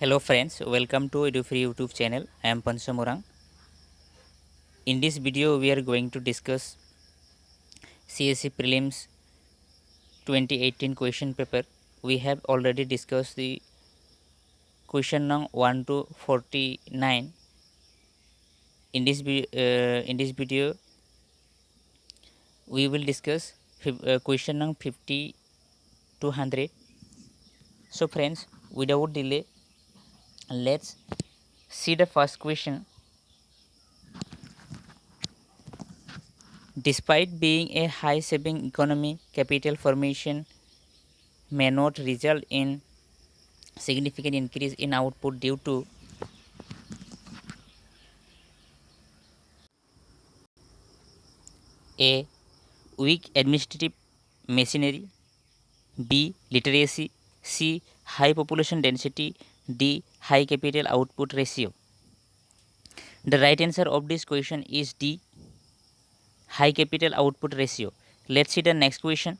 Hello friends, welcome to EduFree YouTube channel. I am Panshamurang. In this video, we are going to discuss CSE Prelims 2018 question paper. We have already discussed the question number 1 to 49. In this video, we will discuss question number 50 to 100. So friends, without delay, let's see the first question. Despite being a high saving economy, capital formation may not result in significant increase in output due to A. Weak administrative machinery, B. Literacy, C. High population density, D. High capital output ratio. The right answer of this question is D. High capital output ratio. Let's see the next question.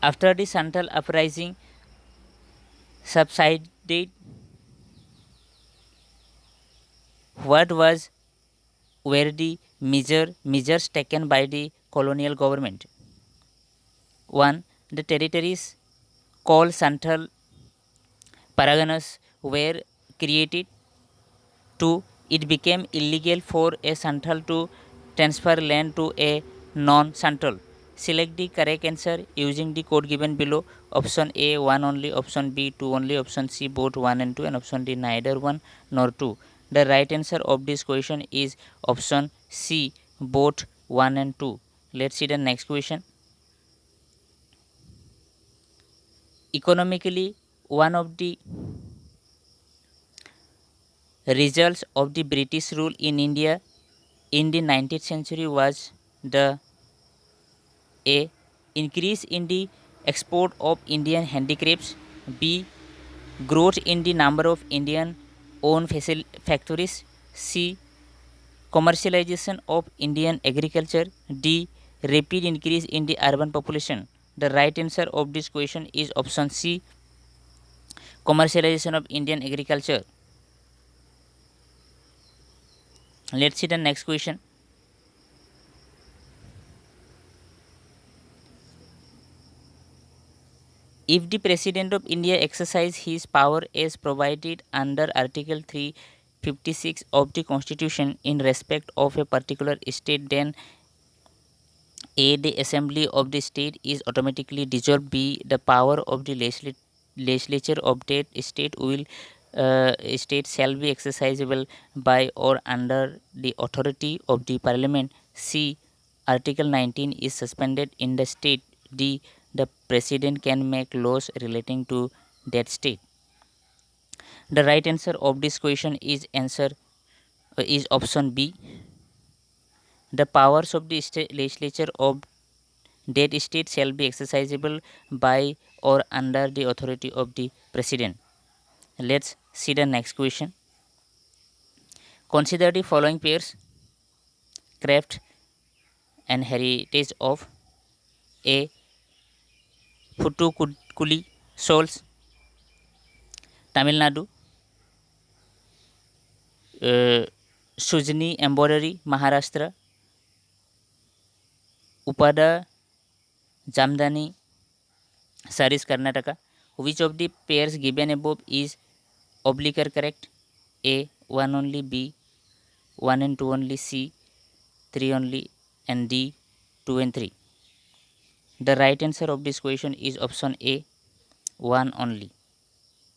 After the Santhal uprising subsided, what were the measures taken by the colonial government? 1. The territories called Santhal Paraganas were created. 2. It became illegal for a Santhal to transfer land to a non-Santhal. Select the correct answer using the code given below. Option A 1 only, option B 2 only, option C both 1 and 2, and option D neither 1 nor 2. The right answer of this question is option C both 1 and 2. Let's see the next question. Economically, one of the results of the British rule in India in the 19th century was the A. Increase in the export of Indian handicrafts, B. Growth in the number of Indian owned factories, C. Commercialization of Indian agriculture, D. Rapid increase in the urban population. The right answer of this question is option C. Commercialization of Indian agriculture. Let's see the next question. If the President of India exercise his power as provided under Article 356 of the Constitution in respect of a particular state, then A. The Assembly of the state is automatically dissolved. B. The power of the legislature of that state shall be exercisable by or under the authority of the Parliament. C. Article 19 is suspended in the state. D. The President can make laws relating to that state. The right answer of this question is option B. The powers of the legislature of that state shall be exercisable by or under the authority of the President. Let's see the next question. Consider the following pairs: craft and heritage of A. Thoothukudi shawls, Tamil Nadu; Sujni embroidery, Maharashtra; Upada Jamdani sarees, Karnataka. Which of the pairs given above is oblique correct? A 1 only, B 1 and 2 only, C 3 only, and D 2 and 3. The right answer of this question is option A 1 only.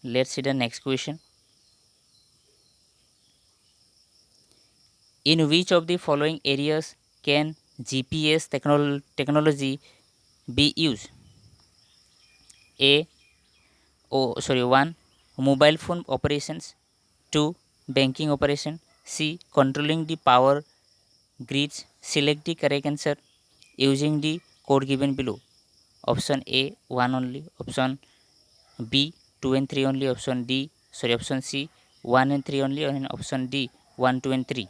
Let's see the next question. In which of the following areas can GPS technology be used? A. 1. Mobile phone operations. 2. Banking operation. C. Controlling the power grids. Select the correct answer using the code given below. Option A 1 only, option B 2 and 3 only, option C 1 and 3 only, and option D 1, 2 and 3.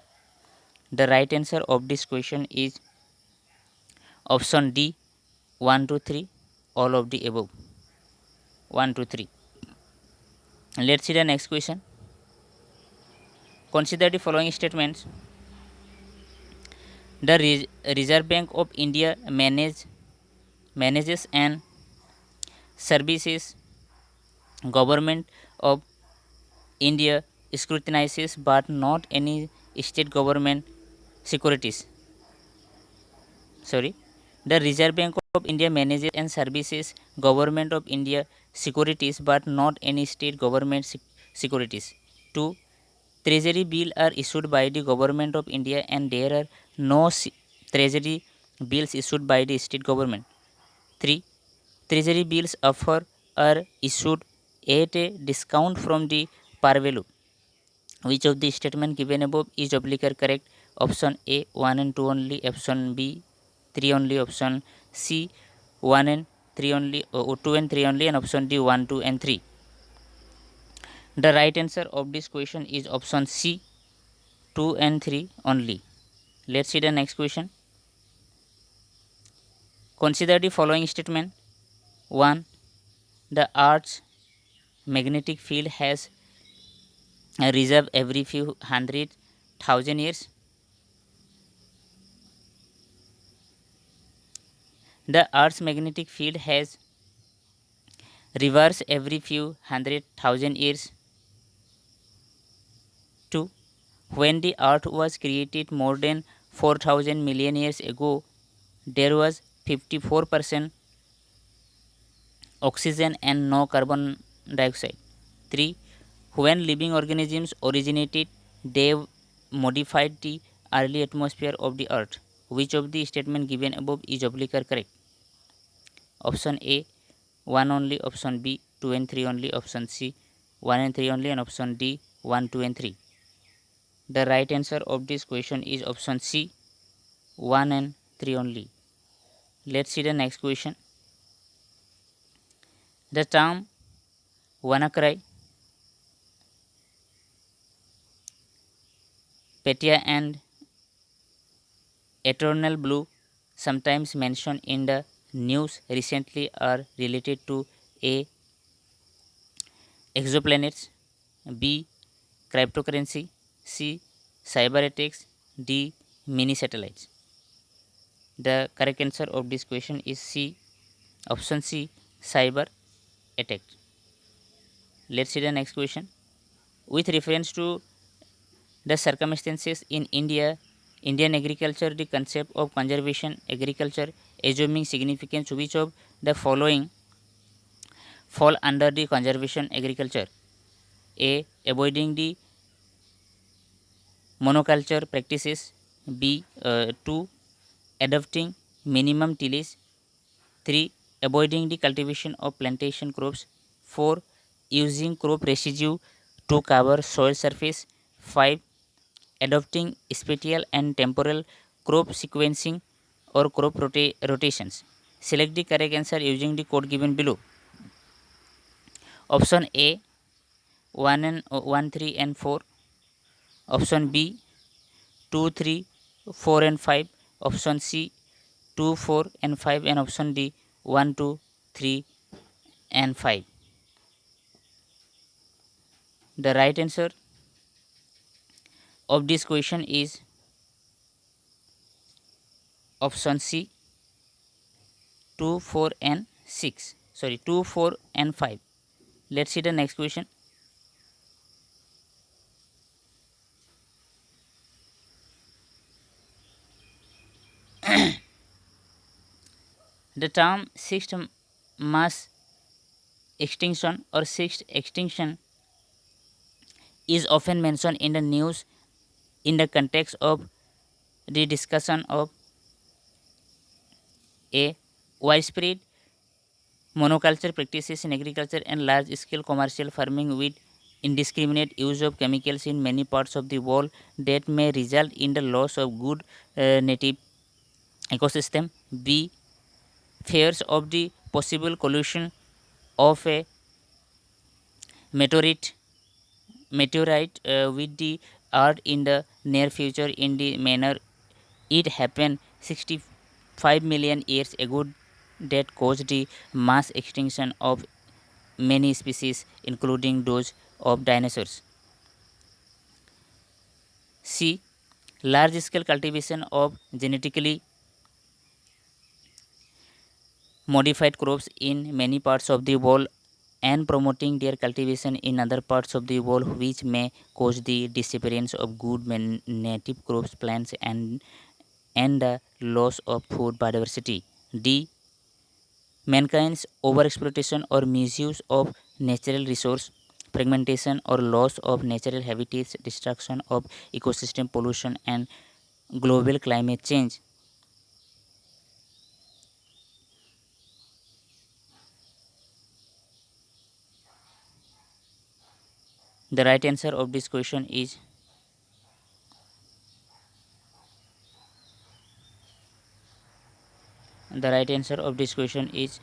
The right answer of this question is option D 1, 2, 3, all of the above. 1, 2, 3. Let's see the next question. Consider the following statements. The Reserve Bank of India manages and services government of India scrutinizes but not any state government securities. The Reserve Bank of India manages and services government of India securities but not any state government securities. 2. Treasury bills are issued by the government of India and there are no treasury bills issued by the state government. 3. Treasury bills offer are issued at a discount from the par value. Which of the statement given above is obligatory correct? Option A 1 and 2 only, option B 3 only, option C 1 and 3 only, 2 and 3 only, and option D 1, 2 and 3. The right answer of this question is option C 2 and 3 only. Let's see the next question. Consider the following statement. 1. The Earth's magnetic field has a reserve every few 100,000 years. The Earth's magnetic field has reverse every few 100,000 years. 2. When the Earth was created more than 4,000 million years ago, there was 54% oxygen and no carbon dioxide. 3. When living organisms originated, they modified the early atmosphere of the Earth. Which of the statement given above is obligatory correct? Option A 1 only, option B 2 and 3 only, option C 1 and 3 only, and option D 1, 2 and 3. The right answer of this question is option C 1 and 3 only. Let's see the next question. The term WannaCry, Petya and Eternal Blue, sometimes mentioned in the news recently, are related to A. Exoplanets, B. Cryptocurrency, C. Cyber attacks, D. Mini satellites. The correct answer of this question is C. Option C. Cyber attack. Let's see the next question. With reference to the circumstances in Indian agriculture, the concept of conservation agriculture assuming significance, which of the following fall under the conservation agriculture? A. Avoiding the monoculture practices. B. 2. Adopting minimum tillage. 3. Avoiding the cultivation of plantation crops. 4. Using crop residue to cover soil surface. 5. Adopting spatial and temporal crop sequencing or crop rotations. Select the correct answer using the code given below. Option A 1, 3 and 4. Option B 2, 3, 4 and 5. Option C 2, 4 and 5, and option D 1, 2, 3 and 5. The right answer of this question is option C 2, 4 and 6. 2, 4 and 5. Let's see the next question. The term sixth mass extinction or sixth extinction is often mentioned in the news in the context of the discussion of A. Widespread monoculture practices in agriculture and large scale commercial farming with indiscriminate use of chemicals in many parts of the world that may result in the loss of good native ecosystem. B. Fears of the possible collision of a meteorite with the earth in the near future in the manner it happened 65 million years ago that caused the mass extinction of many species including those of dinosaurs. C. Large scale cultivation of genetically modified crops in many parts of the world and promoting their cultivation in other parts of the world, which may cause the disappearance of good native crops, plants, and the loss of food biodiversity. D. Mankind's overexploitation or misuse of natural resource, fragmentation or loss of natural habitats, destruction of ecosystem, pollution, and global climate change. The right answer of this question is the right answer of this question is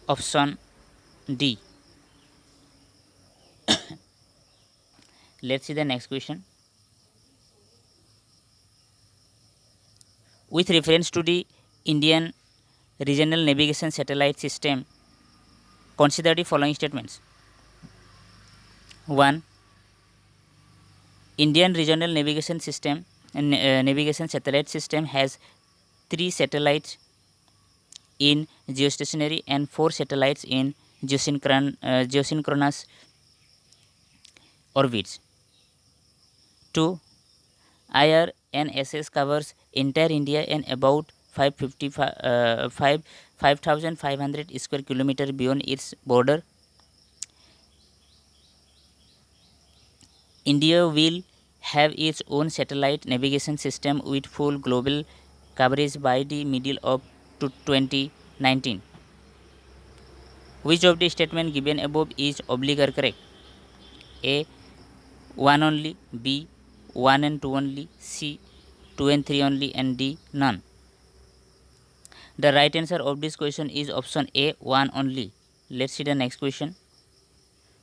option D. Let's see the next question. With reference to the Indian Regional Navigation Satellite System, consider the following statements. 1. Indian Regional Navigation System and Navigation Satellite System has 3 satellites in geostationary and 4 satellites in geosynchronous orbits. 2. IRNSS covers entire India and about 5,500 square kilometer beyond its border. India will have its own satellite navigation system with full global coverage by the middle of 2019. Which of the statement given above is oblique or correct? A. 1 only, B. 1 and 2 only, C. 2 and 3 only, and D. None. The right answer of this question is option A, 1 only. Let's see the next question.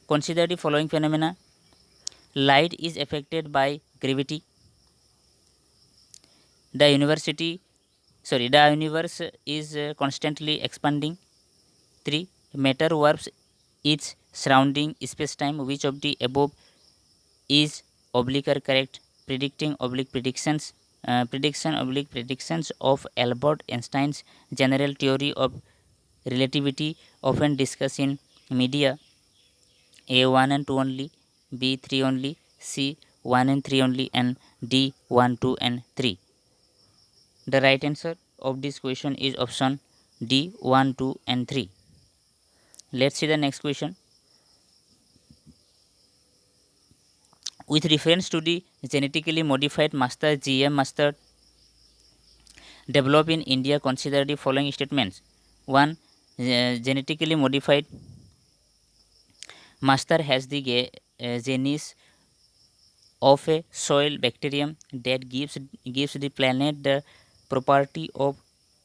Consider the following phenomena. Light is affected by gravity. The universe is constantly expanding. 3. Matter warps its surrounding space-time. Which of the above is oblique or correct? Predictions of Albert Einstein's general theory of relativity often discussed in media. A 1 and 2 only, B 3 only, C 1 and 3 only, and D 1, 2 and 3. The right answer of this question is option D 1, 2 and 3. Let's see the next question. With reference to the genetically modified mustard GM mustard developed in India, consider the following statements. 1. Genetically modified mustard has the genus of a soil bacterium that gives the plant the property of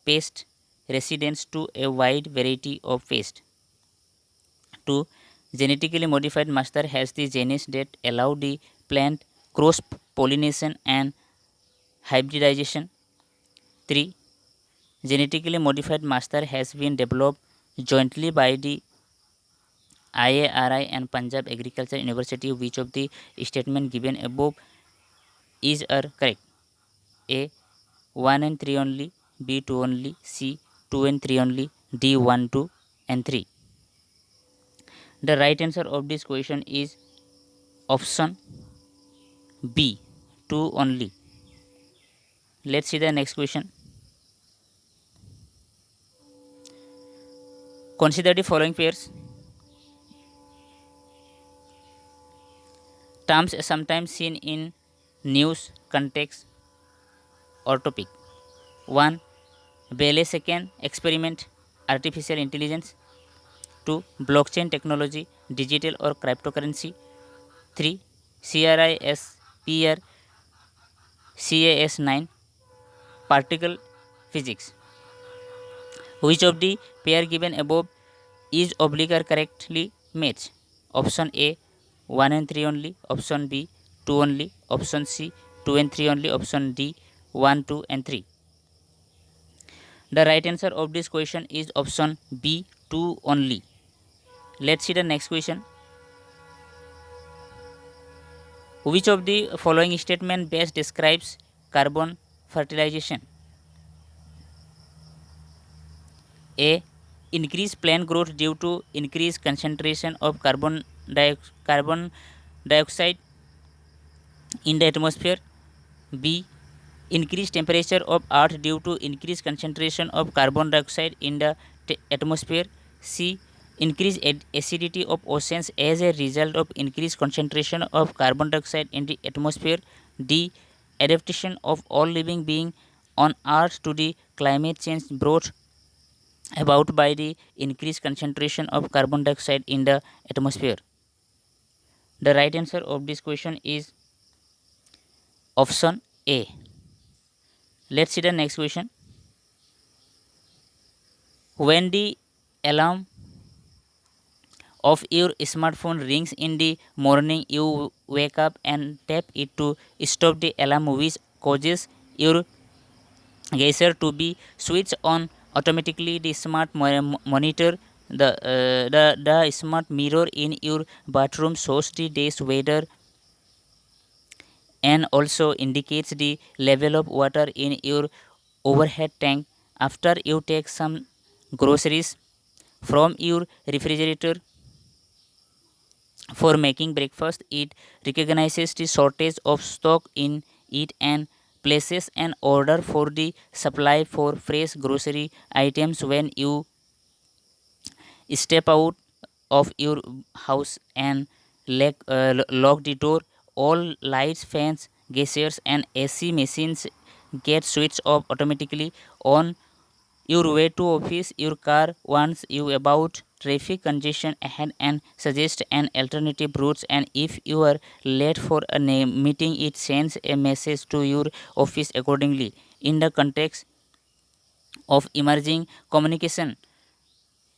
pest resistance to a wide variety of pests. 2. Genetically modified mustard has the genus that allow the plant cross pollination and hybridization. 3. Genetically modified mustard has been developed jointly by the IARI and Punjab Agriculture University. Which of the statement given above is correct? A 1 and 3 only, B 2 only, C 2 and 3 only, D 1, 2 and 3. The right answer of this question is option B 2 only. Let's see the next question. Consider the following pairs. Terms sometimes seen in news context or topic. 1. Bailey-Second experiment, artificial intelligence. 2. Blockchain technology, digital or cryptocurrency. 3. CRISPR Cas9, particle physics. Which of the pair given above is oblique or correctly matched? Option A 1 and 3 only, option B 2 only, option C 2 and 3 only, option D 1, 2 and 3. The right answer of this question is option B, 2 only. Let's see the next question. Which of the following statement best describes carbon fertilization? A. Increased plant growth due to increased concentration of carbon dioxide in the atmosphere. B. Increased temperature of earth due to increased concentration of carbon dioxide in the atmosphere. C. Increased acidity of oceans as a result of increased concentration of carbon dioxide in the atmosphere. D. Adaptation of all living beings on earth to the climate change brought about by the increased concentration of carbon dioxide in the atmosphere. The right answer of this question is option A. Let's see the next question. When the alarm of your smartphone rings in the morning, you wake up and tap it to stop the alarm, which causes your geyser to be switched on automatically. The smart monitor, the smart mirror in your bathroom shows the day's weather and also indicates the level of water in your overhead tank. After you take some groceries from your refrigerator for making breakfast, it recognizes the shortage of stock in it and places an order for the supply for fresh grocery items. When you step out of your house and lock the door, all lights, fans, geysers, and AC machines get switched off automatically. On your way to office, your car warns you about traffic congestion ahead and suggests an alternative route. And if you are late for a meeting, it sends a message to your office accordingly. In the context of emerging communication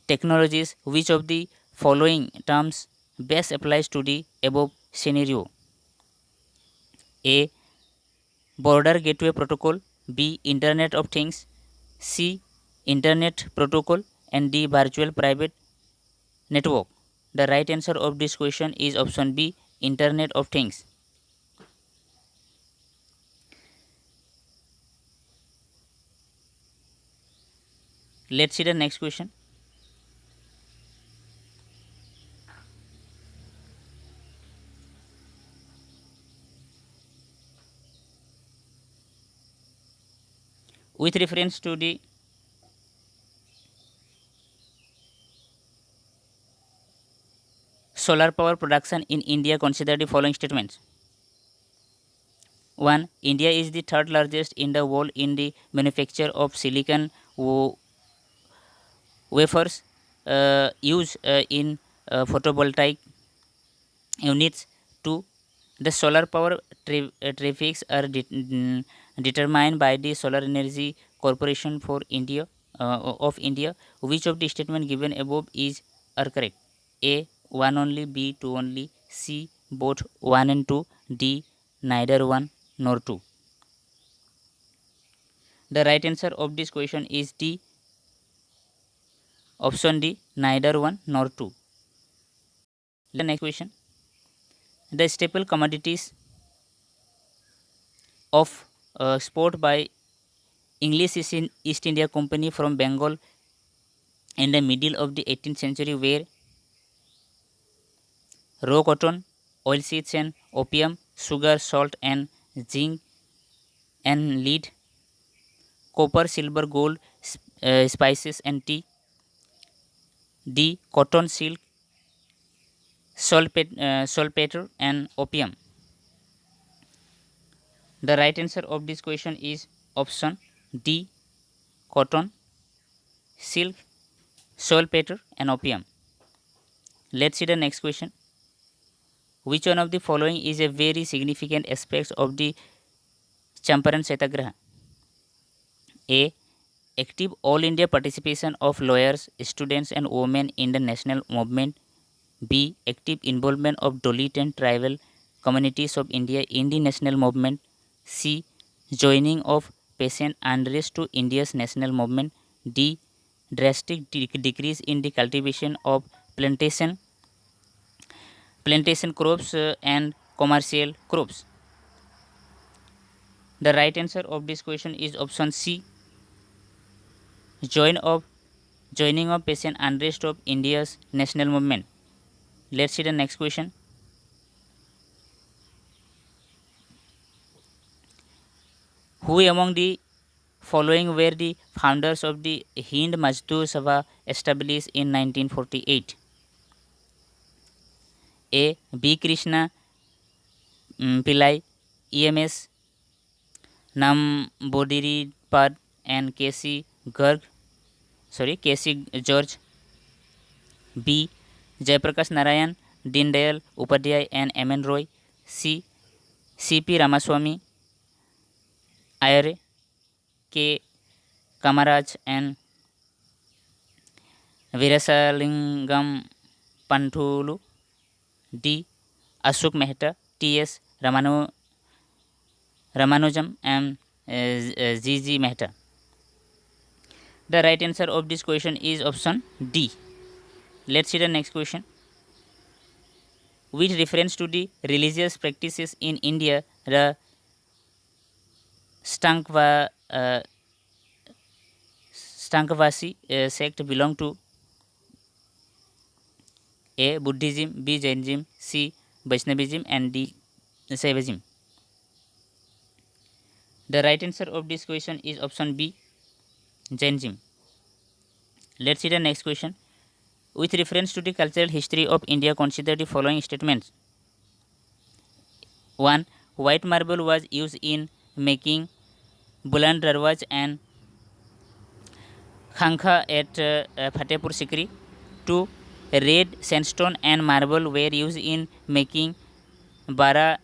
technologies, which of the following terms best applies to the above scenario? A. Border Gateway Protocol. B. Internet of Things. C. Internet Protocol. And D. Virtual Private Network. The right answer of this question is option B. Internet of Things. Let's see the next question. With reference to the solar power production in India, consider the following statements. 1. India is the third largest in the world in the manufacture of silicon wafers used in photovoltaic units. 2. The solar power traffics are determined by the Solar Energy Corporation for India of India. Which of the statement given above is are correct? A. 1 only. B. 2 only. C. Both 1 and 2. D. Neither 1 nor 2. The right answer of this question is D. Option D. Neither 1 nor 2. The next question. The staple commodities of export by English East India Company from Bengal in the middle of the 18th century were raw cotton, oilseeds and opium, sugar, salt and zinc and lead, copper, silver, gold, spices and tea. D. Cotton, silk, saltpeter and opium. The right answer of this question is option D. Cotton, silk, saltpeter and opium. Let's see the next question. Which one of the following is a very significant aspect of the Champaran Satyagraha? A. Active all India participation of lawyers, students and women in the national movement. B. Active involvement of Dalit and tribal communities of India in the national movement. C. Joining of peasant unrest to India's national movement. D. Drastic decrease in the cultivation of plantation crops and commercial crops. The right answer of this question is option C. Joining of peasant unrest of India's national movement. Let's see the next question. Who among the following were the founders of the Hind Mazdoor Sabha established in 1948? A. B. Krishna Pillai, EMS Namboodiripad and K.C. George. B. Jayaprakash Narayan, Dindayal Upadhyay and M.N. Roy. C. C.P. Ramaswamy Iyer, K. Kamaraj and Virasalingam Pantulu. D. Ashok Mehta, T.S. Ramanujam and G.G. Mehta. The right answer of this question is option D. Let's see the next question. With reference to the religious practices in India, the Stankavasi sect belong to A. Buddhism, B. Jainism, C. Vaishnavism and D. Saivism. The right answer of this question is option B. Jainism. Let's see the next question. With reference to the cultural history of India, consider the following statements. 1. White marble was used in making Buland Darwaj and Khankha at Fatehpur Sikri. 2. Red sandstone and marble were used in making Imambara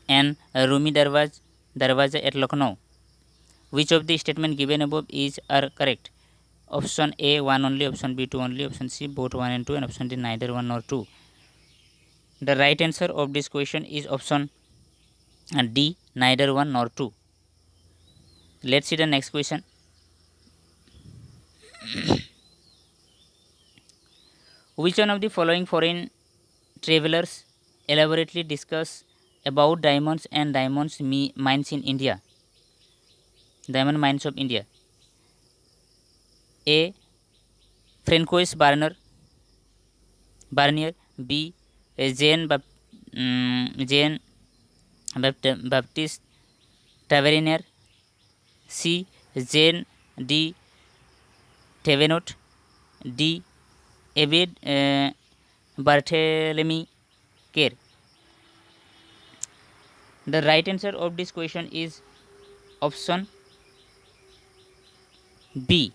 and Rumi Darwaza at Lucknow. Which of the statement given above are correct? Option A 1 only, option B 2 only, option C both 1 and 2 and option D neither 1 nor 2. The right answer of this question is option D neither 1 nor 2. Let's see the next question. Which one of the following foreign travelers elaborately discuss about diamonds and mines in India? Diamond mines of India. A. Francois Barnier. B. Jean Baptiste Tavernier. C. Jean D. Thévenot. D. Abed Barthélemy Kerr. The right answer of this question is option B.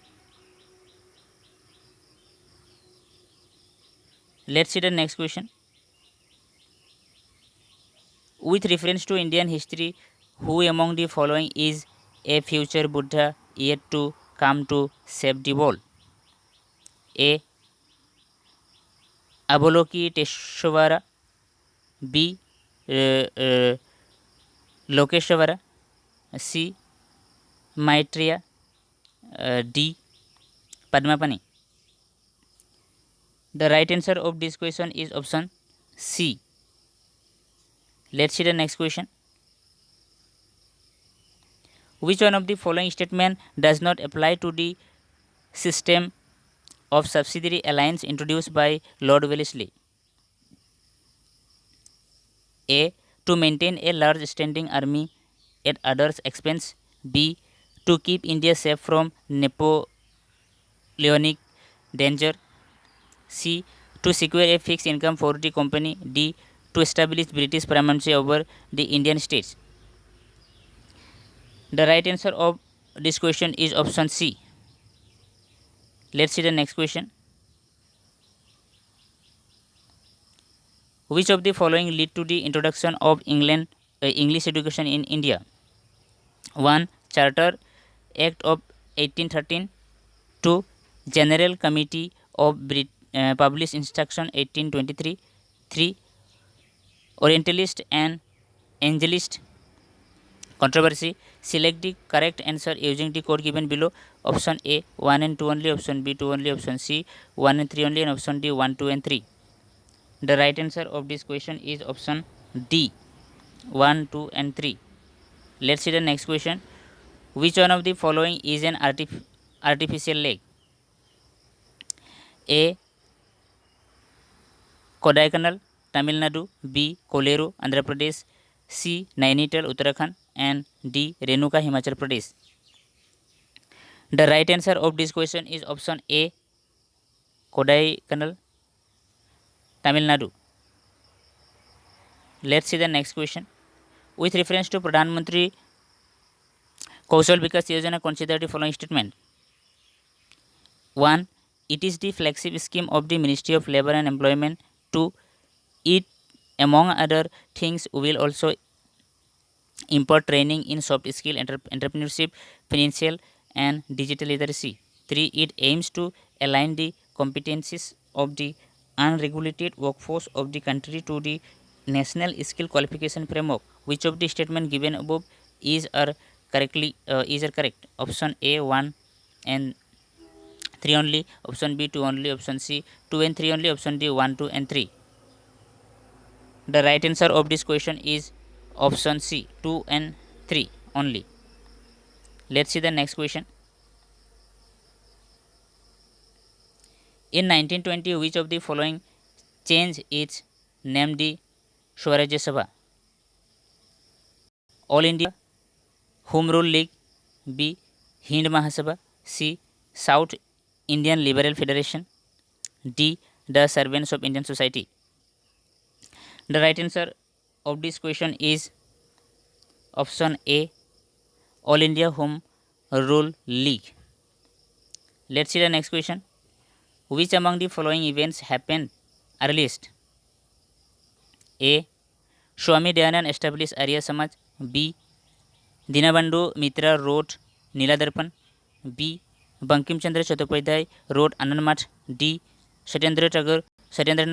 Let's see the next question. With reference to Indian history, who among the following is a future Buddha yet to come to save the world? A. Avalokiteshvara. B. Lokeshvara. C. Maitreya. D. Padmapani. The right answer of this question is option C. Let's see the next question. Which one of the following statement does not apply to the system of subsidiary alliance introduced by Lord Wellesley? A. To maintain a large standing army at others' expense. B. To keep India safe from Napoleonic danger. C. To secure a fixed income for the company. D. To establish British primacy over the Indian states. The right answer of this question is option C. Let's see the next question. Which of the following lead to the introduction of English education in India? 1. Charter Act of 1813. 2. General Committee of Published Instruction 1823. 3. Orientalist and Angelist Controversy. Select the correct answer using the code given below. Option A 1 and 2 only, option B 2 only, option C 1 and 3 only, and option D 1, 2 and 3. The right answer of this question is option D 1, 2 and 3. Let's see the next question. Which one of the following is an artificial lake? A. Kodaikanal, Tamil Nadu. B. Kolero, Andhra Pradesh. C. Nainital, Uttarakhand. And D. Renuka, Himachal Pradesh. The right answer of this question is option A. Kodaikanal, Tamil Nadu. Let's see the next question. With reference to Pradhan Mantri Kaushal Vikas Yojana, consider the following statement. 1. It is the flagship scheme of the Ministry of Labour and Employment. 2. It, among other things, will also impart training in soft skill, entrepreneurship, financial and digital literacy. 3. It aims to align the competencies of the unregulated workforce of the country to the national skill qualification framework. Which of the statement given above is correct? Option A 1 and 3 only, option B 2 only, option C 2 and 3 only, option D 1, 2 and 3. The right answer of this question is option C 2 and 3 only. Let's see the next question. In 1920, which of the following changed its name the Swarajya Sabha? All India Home Rule League, B. Hind Mahasabha, C. South Indian Liberal Federation, D. The Servants of Indian Society. The right answer of this question is option A. All India Home Rule League. Let's see the next question. Which among the following events happened earliest? A. Swami Dayanand established Arya Samaj. B. Dinabandhu Mitra wrote Niladarpan. B. Bankim Chandra Chattopadhyay wrote Anand Math. D. Satyendranath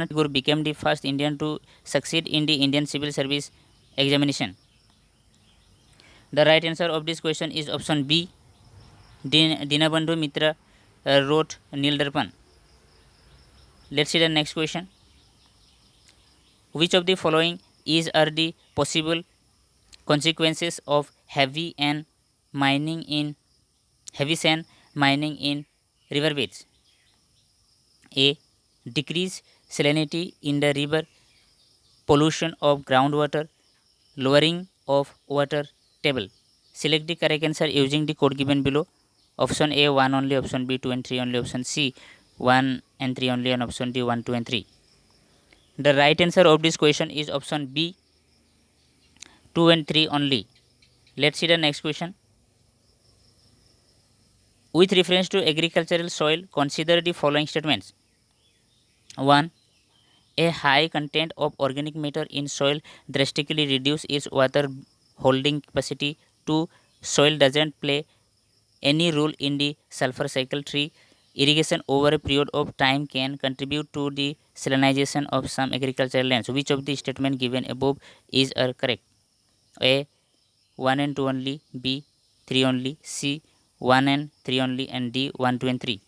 Tagore became the first Indian to succeed in the Indian Civil Service examination. The right answer of this question is option B. Dinabandhu Mitra wrote Niladarpan. Let's see the next question. Which of the following are the possible consequences of heavy sand mining in riverbeds? A. Decrease salinity in the river, pollution of groundwater, lowering of water table. Select the correct answer using the code given below. Option A 1 only, option B 2 and 3 only, option C 1 and 3 only, and option D 1, 2 and 3. The right answer of this question is option B 2 and 3 only. Let's see the next question. With reference to agricultural soil, consider the following statements. 1. A high content of organic matter in soil drastically reduces its water holding capacity. 2. Soil doesn't play any role in the sulfur cycle. 3. Irrigation over a period of time can contribute to the salinization of some agricultural lands. Which of the statement given above is correct? A 1 and 2 only, B 3 only, C 1 and 3 only, and D 1, 2 and 3.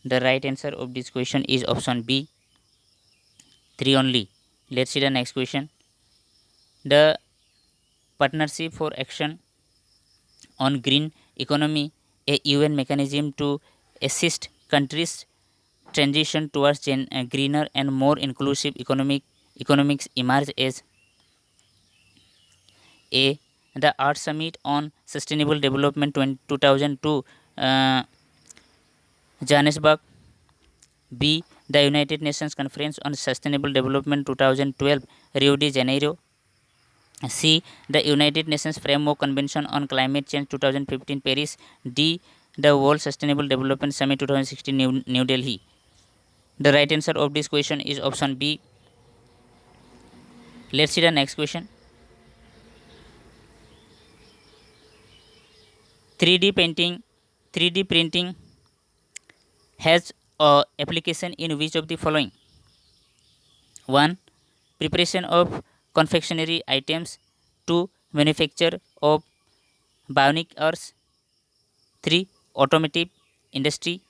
The right answer of this question is option B 3 only. Let's see the next question. The Partnership for Action on Green Economy, a UN mechanism to assist countries transition towards greener and more inclusive economics, emerged as A. The Art Summit on Sustainable Development 2002, Johannesburg. B. The United Nations Conference on Sustainable Development 2012, Rio de Janeiro. C. The United Nations Framework Convention on Climate Change 2015, Paris. D. The World Sustainable Development Summit 2016, New Delhi. The right answer of this question is option B. Let's see the next question. 3D printing has application in which of the following? 1. Preparation of confectionery items. 2. manufacture of bionic earths. 3. Automotive industry.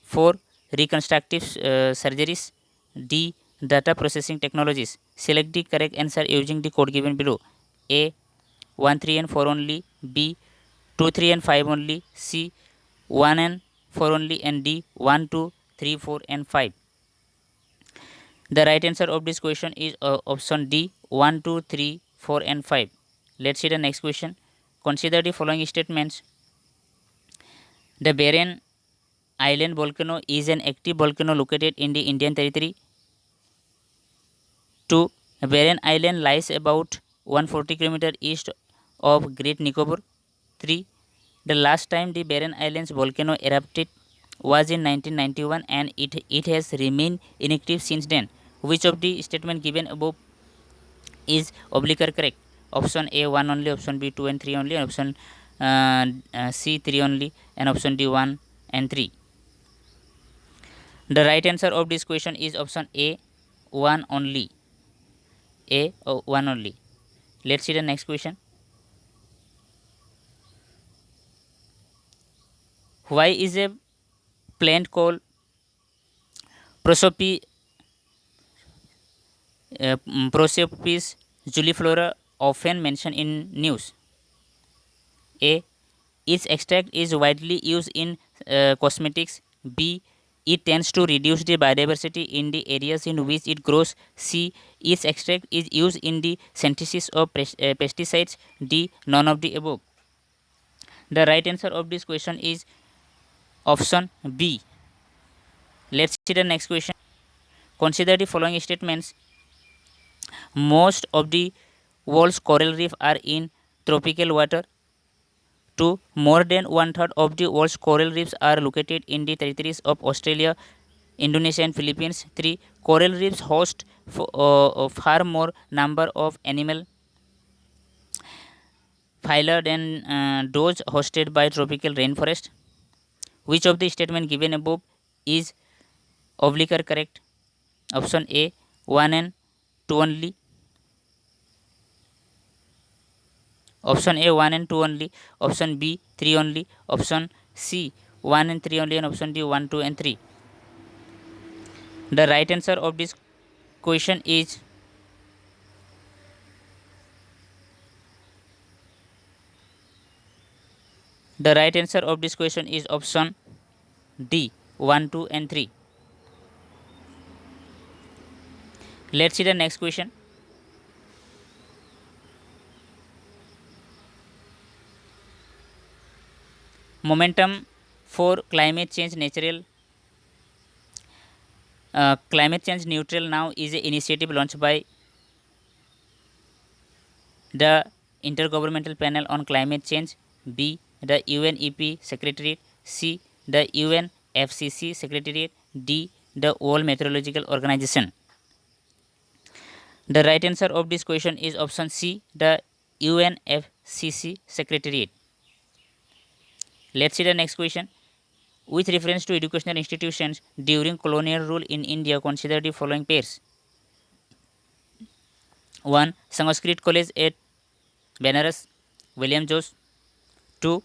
4. Reconstructive surgeries. D. Data processing technologies. Select the correct answer using the code given below. A. 1, 3 and 4 only. B. 2, 3 and 5 only. C. 1 and 4 only. And D. 1, 2, 3, 4 and 5. The right answer of this question is option D. 1, 2, 3, 4 and 5. Let's see the next question. Consider the following statements. The Barren Island volcano is an active volcano located in the Indian territory. 2. Barren Island lies about 140 km east of Great Nicobar. 3. The last time the Barren Islands volcano erupted was in 1991 and it has remained inactive since then. Which of the statement given above is oblique or correct? Option A 1 only, option B 2 and 3 only, and option C 3 only, and option D 1 and 3. The right answer of this question is option A 1 only. A 1 only. Let's see the next question. Why is a plant called Prosopis Prosopis juliflora often mentioned in news? A. Its extract is widely used in cosmetics. B. It tends to reduce the biodiversity in the areas in which it grows. C. Its extract is used in the synthesis of pesticides. D. None of the above. The right answer of this question is option B. Let's see the next question. Consider the following statements. Most of the world's coral reef are in tropical water. 2. More than one third of the world's coral reefs are located in the territories of Australia, Indonesia and Philippines. 3. Coral reefs host far more number of animal phyla than those hosted by tropical rainforest. Which of the statement given above is oblique or correct? Option A 1 and 2 only. Option A 1 and 2 only. Option B 3 only. Option C 1 and 3 only, and option D 1, 2 and 3. The right answer of this question is option D 1, 2 and 3. Let's see the next question. Momentum for climate change neutral now is an initiative launched by the Intergovernmental Panel on Climate Change. B. The UNEP Secretariat. C. The UNFCCC Secretariat. D. The World Meteorological Organization. The right answer of this question is option C. The UNFCCC Secretariat. Let's see the next question. With reference to educational institutions during colonial rule in India, consider the following pairs. 1. Sanskrit College at Benares, William Jones. 2.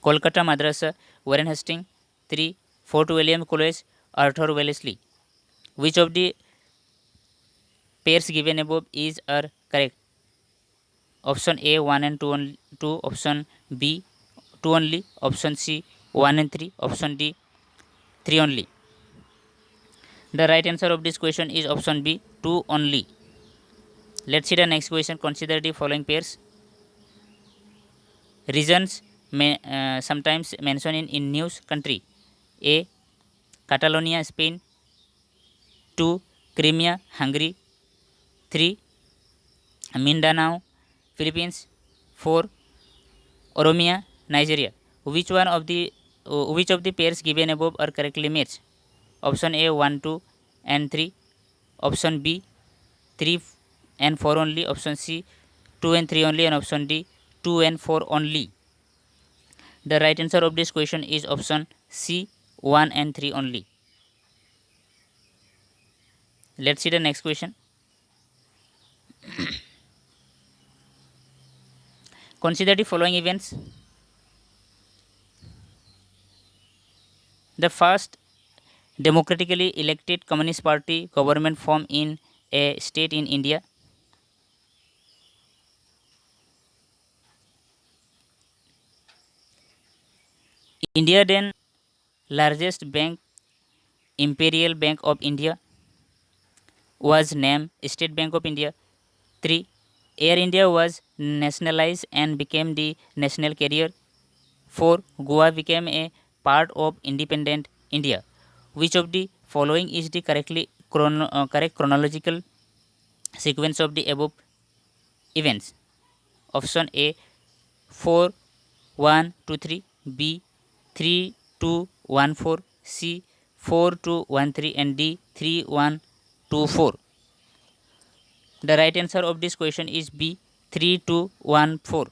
Kolkata Madrasa, Warren Hastings. 3. Fort William College, Arthur Wellesley. Which of the pairs given above is are correct? Option A 1 and 2 only, 2. Option B 2 only. Option C 1 and 3. Option D 3 only. The right answer of this question is option B 2 only. Let's see the next question. Consider the following pairs. Regions sometimes mentioned in news country. A. Catalonia, Spain. 2. Crimea, Hungary. 3. Mindanao, Philippines. 4. Oromia, Nigeria. Which of the pairs given above are correctly matched? Option A 1, 2 and 3. Option B 3 and 4 only. Option C 2 and 3 only, and option D 2 and 4 only. The right answer of this question is option C 1 and 3 only. Let's see the next question. Consider the following events. The first democratically elected Communist Party government formed in a state in India. India then largest bank, Imperial Bank of India, was named State Bank of India. 3. Air India was nationalized and became the national carrier. 4. Goa became a part of independent India. Which of the following is the correct chronological sequence of the above events? Option A 4 1 2 3, B 3 2 1 4, C 4 2 1 3, and D 3 1 2 4. The right answer of this question is B 3 2 1 4.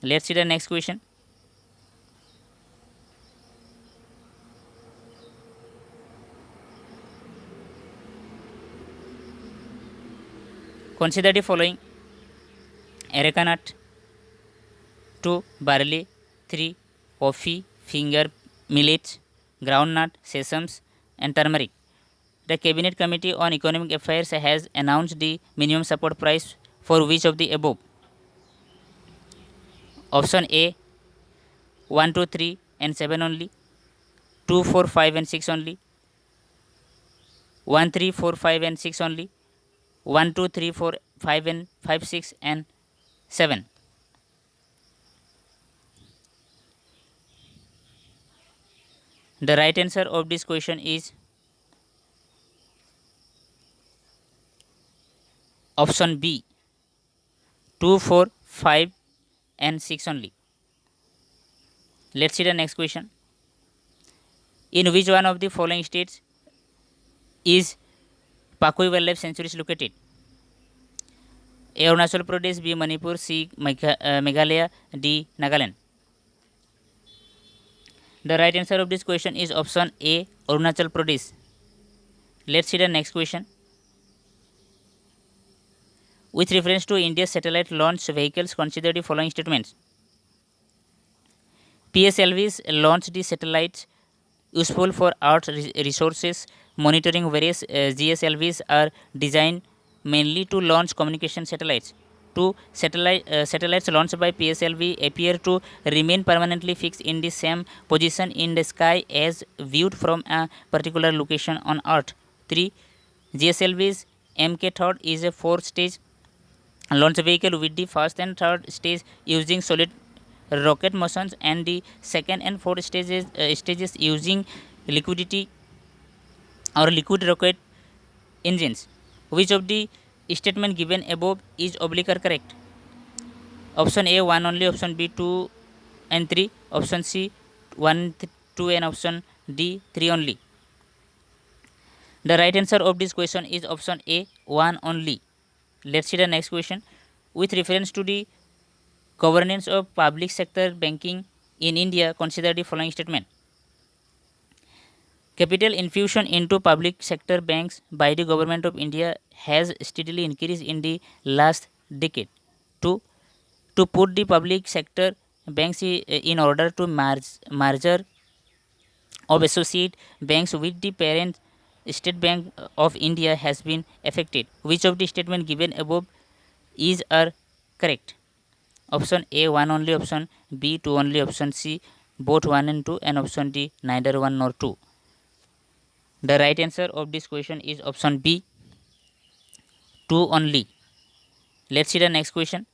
Let's see the next question. Consider the following: areca nut, 2. Barley, 3. Coffee, finger millet, groundnut, sesame, and turmeric. The Cabinet Committee on Economic Affairs has announced the minimum support price for which of the above? Option A 1, 2, 3, and 7 only, 2, 4, 5, and 6 only, 1, 3, 4, 5, and 6 only, 1, 2, 3, 4, 5, and 5, 6, and 7. The right answer of this question is option B 2, 4, 5, and 6 only. Let's see the next question. In which one of the following states is Pakoi Wildlife Sanctuary is located? A. Arunachal Pradesh, B. Manipur, C. Meghalaya, D. Nagaland. The right answer of this question is option A, Arunachal Pradesh. Let's see the next question. With reference to India's satellite launch vehicles, consider the following statements. PSLVs launched the satellites useful for Earth resources monitoring. Various GSLVs are designed mainly to launch communication satellites. 2. Satellites launched by PSLV appear to remain permanently fixed in the same position in the sky as viewed from a particular location on Earth. 3. GSLV's MK3 is a 4-stage launch vehicle with the first and third stage using solid rocket motions and the second and fourth stages using liquidity or liquid rocket engines. Which of the statement given above is oblique or correct? Option A 1 only, option B 2 and 3, option C 1, 2, and option D 3 only. The right answer of this question is option A 1 only. Let's see the next question. With reference to the governance of public sector banking in India, consider the following statement. Capital infusion into public sector banks by the government of India has steadily increased in the last decade. 2. To put the public sector banks in order to merger of associate banks with the parent State Bank of India has been effected. Which of the statement given above is are correct? Option A 1 only, option B 2 only, option C both 1 and 2, and option D neither 1 nor 2. The right answer of this question is option B 2 only. Let's see the next question.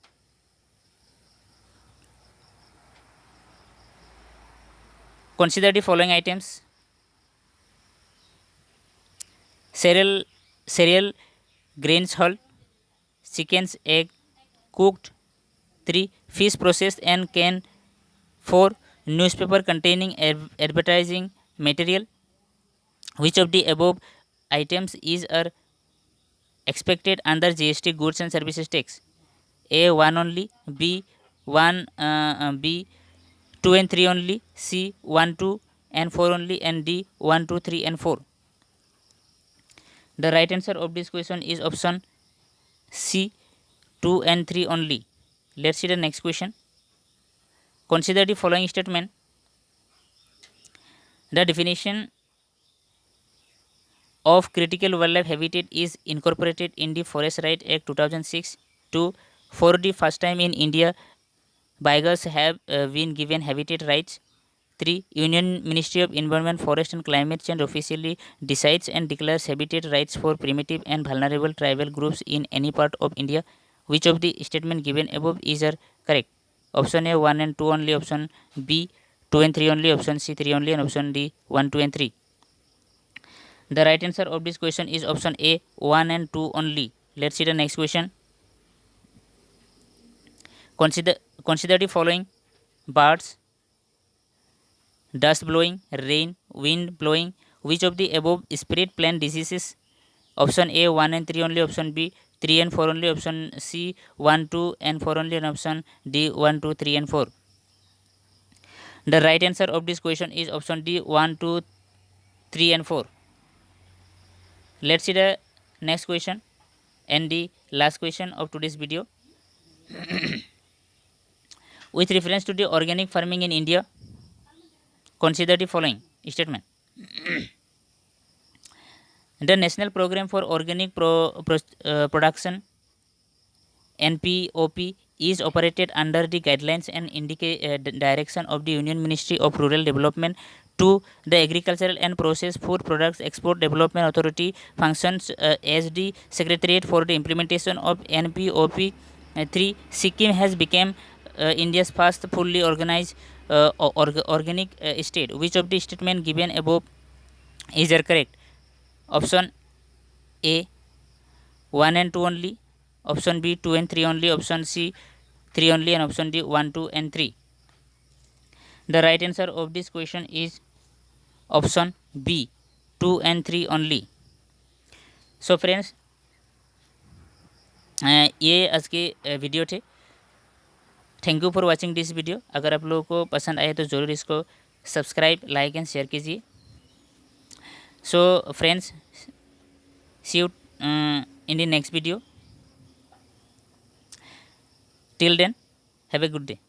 Consider the following items. Cereal, grains hull, chickens egg cooked. 3. Fish processed and canned. 4. Newspaper containing advertising material. Which of the above items is expected under GST goods and services tax? A 1 only, B 1 B 2 and 3 only, C 1 2 and 4 only, and D 1 2 3 and 4. The right answer of this question is option C 2 and 3 only. Let's see the next question. Consider the following statement. The definition of critical wildlife habitat is incorporated in the Forest Rights Act 2006. 2. For the first time in India, beggars have been given habitat rights. 3. Union Ministry of Environment, Forest and Climate Change officially decides and declares habitat rights for primitive and vulnerable tribal groups in any part of India. Which of the statement given above is correct? Option A 1 and 2 only, option B 2 and 3 only, option C 3 only, and option D 1, 2 and 3. The right answer of this question is option A 1 and 2 only. Let's see the next question. Consider the following birds: dust blowing, rain, wind blowing. Which of the above spread plant diseases? Option A 1 and 3 only, option B 3 and 4 only, option C 1, 2 and 4 only, and option D 1, 2, 3 and 4. The right answer of this question is option D 1, 2, 3 and 4. Let's see the next question and the last question of today's video. With reference to the organic farming in India, consider the following statement. The National Program for Organic Production NPOP is operated under the guidelines and direction of the Union Ministry of Rural Development. 2. The Agricultural and Processed Food Products Export Development Authority functions as the secretariat for the implementation of NPOP. 3. Sikkim has become India's first fully organized organic state. Which of the statement given above is correct? Option A 1 and 2 only, option B 2 and 3 only, option C 3 only, and option D 1, 2 and 3. The right answer of this question is option B 2 and 3 only. So friends, ये आज के video थे. Thank you for watching this video. अगर आप लोगों को पसंद आए तो ज़रूर इसको सब्सक्राइब, लाइक एंड शेयर कीजिए. So friends, see you in the next video. Till then, have a good day.